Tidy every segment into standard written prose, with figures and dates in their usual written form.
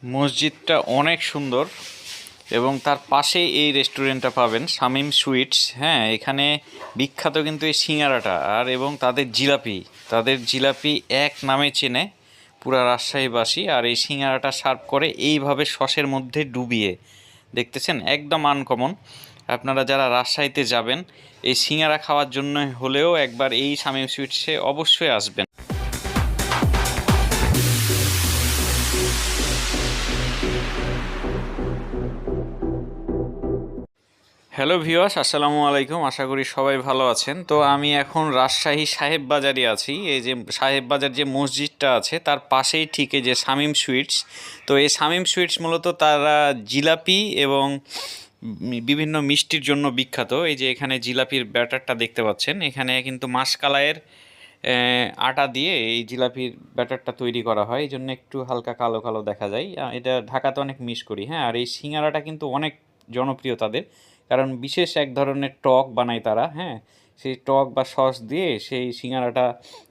মসজিদটা অনেক সুন্দর এবং তার পাশেই এই রেস্টুরেন্টটা পাবেন, শামীম সুইটস। হ্যাঁ, এখানে বিখ্যাত কিন্তু এই সিঙ্গারাটা আর এবং তাদের জিলাপি এক নামে চেনে পুরা রাজশাহীবাসী। আর এই সিঙ্গারাটা সার্ভ করে এইভাবে সসের মধ্যে ডুবিয়ে, দেখতেছেন একদম আনকমন। আপনারা যারা রাজশাহীতে যাবেন এই সিঙ্গারা খাওয়ার জন্য হলেও একবার এই শামীম সুইটসে অবশ্যই আসবেন। হ্যালো ভিউয়ার্স, আসসালামু আলাইকুম। আশা করি সবাই ভালো আছেন। তো আমি এখন রাজশাহী সাহেব বাজারে আছি। এই যে সাহেব বাজার যে মসজিদটা আছে তার পাশেই ঠিক এই যে শামীম সুইটস। তো এই শামীম সুইটস মূলত তারা জিলাপি এবং বিভিন্ন মিষ্টির জন্য বিখ্যাত। এই যে এখানে জিলাপির ব্যাটারটা দেখতে পাচ্ছেন, এখানে কিন্তু মাসকলাইয়ের আটা দিয়ে এই জিলাপির ব্যাটারটা তৈরি করা হয়, এই জন্য একটু হালকা কালো কালো দেখা যায়। এটা ঢাকাতে অনেক মিস করি। হ্যাঁ, আর এই সিঙ্গারাটা কিন্তু অনেক জনপ্রিয় তাদের, কারণ বিশেষ এক ধরনের টক বানায় তারা। হ্যাঁ, সেই টক বা সস দিয়ে সেই সিঙ্গারাটা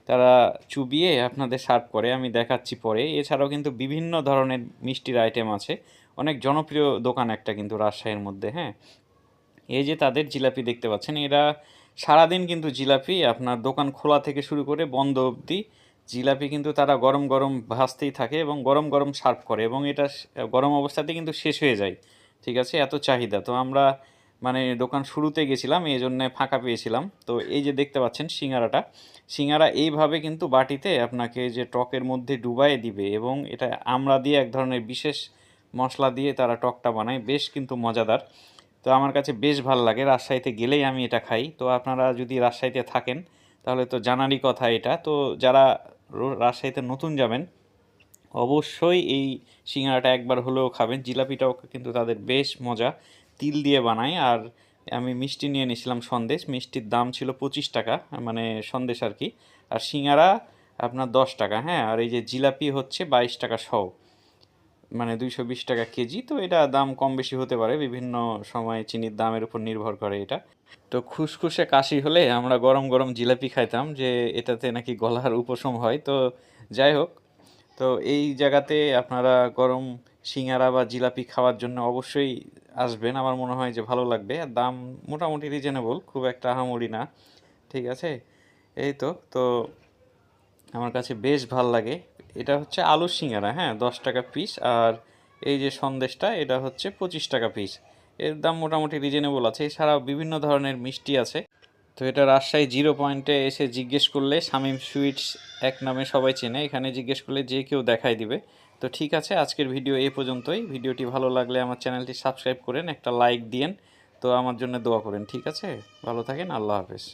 তারা চুবিয়ে আপনাদের সার্ভ করে, আমি দেখাচ্ছি পরে। এছাড়াও কিন্তু বিভিন্ন ধরনের মিষ্টির আইটেম আছে। অনেক জনপ্রিয় দোকান একটা কিন্তু রাজশাহীর মধ্যে। হ্যাঁ, এই যে তাদের জিলাপি দেখতে পাচ্ছেন, এরা সারাদিন কিন্তু জিলাপি আপনার দোকান খোলা থেকে শুরু করে বন্ধ অবধি জিলাপি কিন্তু তারা গরম গরম ভাজতেই থাকে এবং গরম গরম সার্ভ করে, এবং এটা গরম অবস্থাতে কিন্তু শেষ হয়ে যায়। ঠিক আছে, এত চাহিদা। তো আমরা মানে দোকান শুরুতে গেছিলাম, এই জন্যে ফাঁকা পেয়েছিলাম। তো এই যে দেখতে পাচ্ছেন সিঙ্গারা এইভাবে কিন্তু বাটিতে আপনাকে যে টকের মধ্যে ডুবাই দিবে, এবং এটা আমরা দিয়ে এক ধরনের বিশেষ মশলা দিয়ে তারা টকটা বানায়, বেশ কিন্তু মজাদার। তো আমার কাছে বেশ ভালো লাগে, রাজশাহীতে গেলেই আমি এটা খাই। তো আপনারা যদি রাজশাহীতে থাকেন তাহলে তো জানারই কথা এটা। তো যারা রাজশাহীতে নতুন যাবেন অবশ্যই এই সিঙ্গারাটা একবার হলেও খাবেন। জিলাপিটাও কিন্তু তাদের বেশ মজা, তিল দিয়ে বানায়। আর আমি মিষ্টি নিয়ে নিয়েছিলাম সন্দেশ, মিষ্টির দাম ছিল 25 টাকা, মানে সন্দেশ আর কি। আর সিঙ্গারা আপনার 10 টাকা। হ্যাঁ, আর এই যে জিলাপি হচ্ছে 22 টাকা সহ, মানে 220 টাকা কেজি। তো এটা দাম কম বেশি হতে পারে, বিভিন্ন সময় চিনির দামের উপর নির্ভর করে এটা। তো খুসখুসে কাশি হলে আমরা গরম গরম জিলাপি খাইতাম, যে এটাতে নাকি গলার উপশম হয়। তো যাই হোক, তো এই জায়গাতে আপনারা গরম সিঙ্গারা বা জিলাপি খাওয়ার জন্য অবশ্যই আসবেন। আমার মনে হয় যে ভালো লাগবে। আর দাম মোটামুটি রিজনেবল, খুব একটা আহামরি না। ঠিক আছে, এই তো। তো আমার কাছে বেশ ভাল লাগে। এটা হচ্ছে আলুর সিঙ্গারা। হ্যাঁ, 10 টাকা পিস। আর এই যে সন্দেশটা, এটা হচ্ছে 25 টাকা পিস। এর দাম মোটামুটি রিজনেবল আছে। এছাড়াও বিভিন্ন ধরনের মিষ্টি আছে। তো এটা রাজশাহী জিরো পয়েন্টে এসে জিজ্ঞেস করলে শামীম সুইটস এক নামে সবাই চেনে, এখানে জিজ্ঞেস করলে যে কেউ দেখাই দিবে। তো ঠিক আছে, আজকের ভিডিও এই পর্যন্তই। ভিডিওটি ভালো লাগলে আমার চ্যানেলটি সাবস্ক্রাইব করেন, একটা লাইক দিয়েন। তো আমার জন্য দোয়া করেন। ঠিক আছে, ভালো থাকেন, আল্লাহ হাফেজ।